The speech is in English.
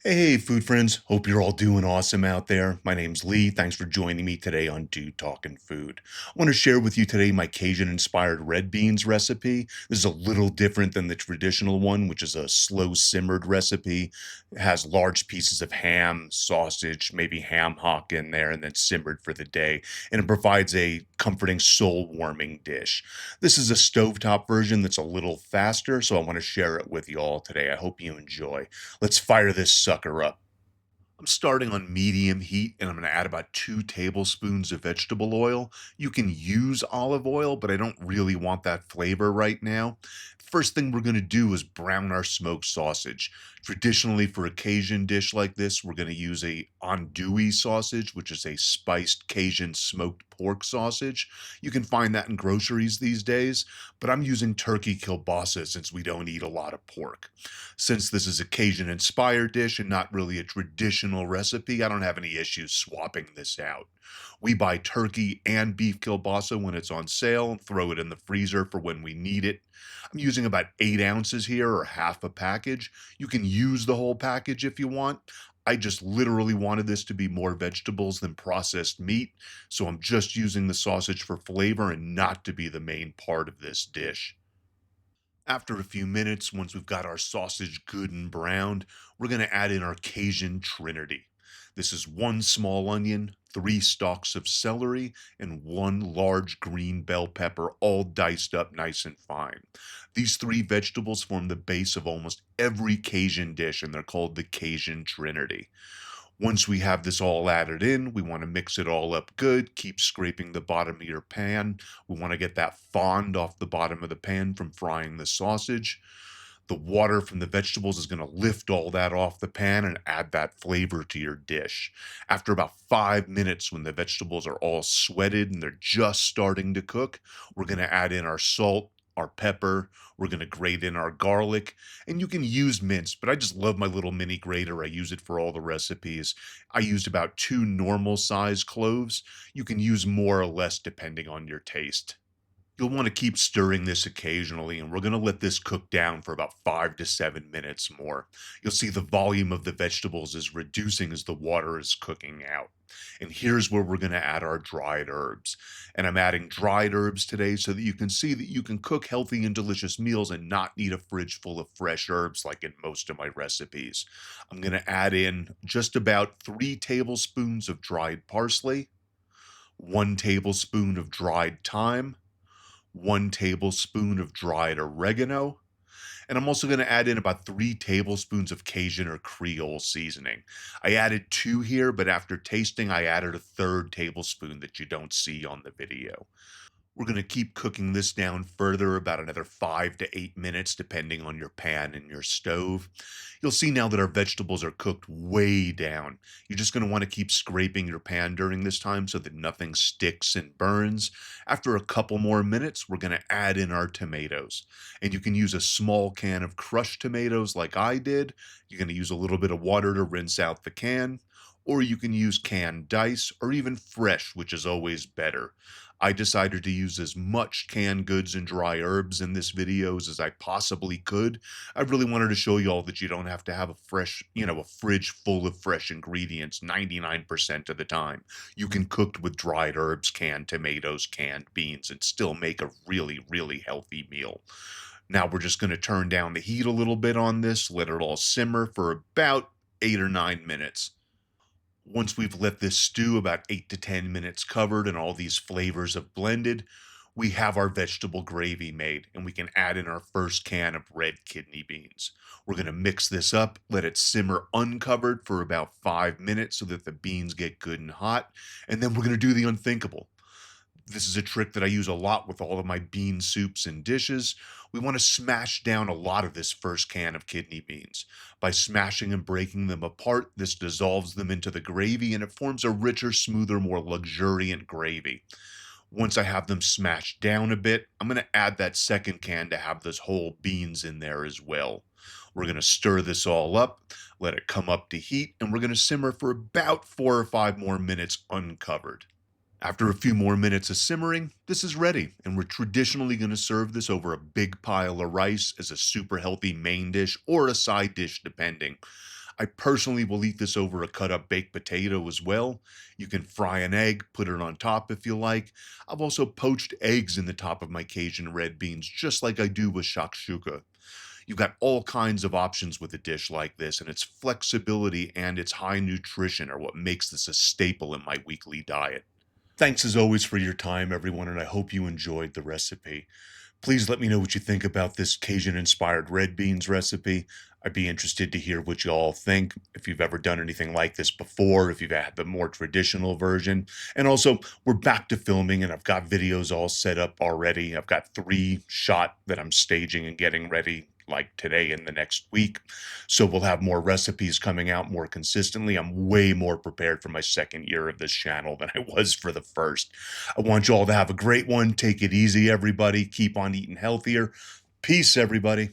Hey, food friends. Hope you're all doing awesome out there. My name's Lee. Thanks for joining me today on Dude Talkin Food. I want to share with you today my Cajun inspired red beans recipe. This is a little different than the traditional one, which is a slow simmered recipe. It has large pieces of ham, sausage, maybe ham hock in there, and then simmered for the day. And it provides a comforting, soul warming dish. This is a stovetop version that's a little faster, so I want to share it with you all today. I hope you enjoy. Let's fire this sucker up. I'm starting on medium heat and I'm going to add about 2 tablespoons of vegetable oil. You can use olive oil, but I don't really want that flavor right now. First thing we're going to do is brown our smoked sausage. Traditionally, for a Cajun dish like this, we're going to use a andouille sausage, which is a spiced Cajun smoked pork sausage. You can find that in groceries these days, but I'm using turkey kielbasa since we don't eat a lot of pork. Since this is a Cajun inspired dish and not really a traditional recipe, I don't have any issues swapping this out. We buy turkey and beef kielbasa when it's on sale and throw it in the freezer for when we need it. I'm using about 8 ounces here, or half a package. You can use the whole package if you want. I just literally wanted this to be more vegetables than processed meat, so I'm just using the sausage for flavor and not to be the main part of this dish. After a few minutes, once we've got our sausage good and browned, we're going to add in our Cajun Trinity. This is 1 small onion, 3 stalks of celery, and 1 large green bell pepper, all diced up nice and fine. These three vegetables form the base of almost every Cajun dish, and they're called the Cajun Trinity. Once we have this all added in, we want to mix it all up good. Keep scraping the bottom of your pan. We want to get that fond off the bottom of the pan from frying the sausage. The water from the vegetables is going to lift all that off the pan and add that flavor to your dish. After about 5 minutes, when the vegetables are all sweated and they're just starting to cook, we're going to add in our salt, our pepper. We're going to grate in our garlic, and you can use mince, but I just love my little mini grater. I use it for all the recipes. I used about 2 normal size cloves. You can use more or less depending on your taste. You'll want to keep stirring this occasionally, and we're going to let this cook down for about 5 to 7 minutes more. You'll see the volume of the vegetables is reducing as the water is cooking out. And here's where we're going to add our dried herbs. And I'm adding dried herbs today so that you can see that you can cook healthy and delicious meals and not need a fridge full of fresh herbs like in most of my recipes. I'm going to add in just about 3 tablespoons of dried parsley, 1 tablespoon of dried thyme, 1 tablespoon of dried oregano, and I'm also going to add in about 3 tablespoons of Cajun or Creole seasoning. I added two here, but after tasting, I added a third tablespoon that you don't see on the video. We're going to keep cooking this down further, about another 5 to 8 minutes, depending on your pan and your stove. You'll see now that our vegetables are cooked way down. You're just going to want to keep scraping your pan during this time so that nothing sticks and burns. After a couple more minutes, we're going to add in our tomatoes. And you can use a small can of crushed tomatoes like I did. You're going to use a little bit of water to rinse out the can. Or you can use canned dice or even fresh, which is always better. I decided to use as much canned goods and dry herbs in this videos as I possibly could. I really wanted to show you all that you don't have to have a fresh, a fridge full of fresh ingredients 99% of the time. You can cook with dried herbs, canned tomatoes, canned beans, and still make a really, really healthy meal. Now we're just going to turn down the heat a little bit on this, let it all simmer for about 8 or 9 minutes. Once we've let this stew about 8 to 10 minutes covered and all these flavors have blended, we have our vegetable gravy made and we can add in our first can of red kidney beans. We're going to mix this up, let it simmer uncovered for about 5 minutes so that the beans get good and hot, and then we're going to do the unthinkable. This is a trick that I use a lot with all of my bean soups and dishes. We want to smash down a lot of this first can of kidney beans. By smashing and breaking them apart, this dissolves them into the gravy and it forms a richer, smoother, more luxuriant gravy. Once I have them smashed down a bit, I'm going to add that second can to have those whole beans in there as well. We're going to stir this all up, let it come up to heat, and we're going to simmer for about 4 or 5 more minutes uncovered. After a few more minutes of simmering, this is ready, and we're traditionally going to serve this over a big pile of rice as a super healthy main dish or a side dish depending. I personally will eat this over a cut up baked potato as well. You can fry an egg, put it on top if you like. I've also poached eggs in the top of my Cajun red beans, just like I do with shakshuka. You've got all kinds of options with a dish like this, and its flexibility and its high nutrition are what makes this a staple in my weekly diet. Thanks as always for your time, everyone, and I hope you enjoyed the recipe. Please let me know what you think about this Cajun inspired red beans recipe. I'd be interested to hear what you all think, if you've ever done anything like this before, if you've had the more traditional version. And also, we're back to filming, and I've got videos all set up already. I've got 3 shot that I'm staging and getting ready like today and the next week. So we'll have more recipes coming out more consistently. I'm way more prepared for my second year of this channel than I was for the first. I want you all to have a great one. Take it easy, everybody. Keep on eating healthier. Peace, everybody.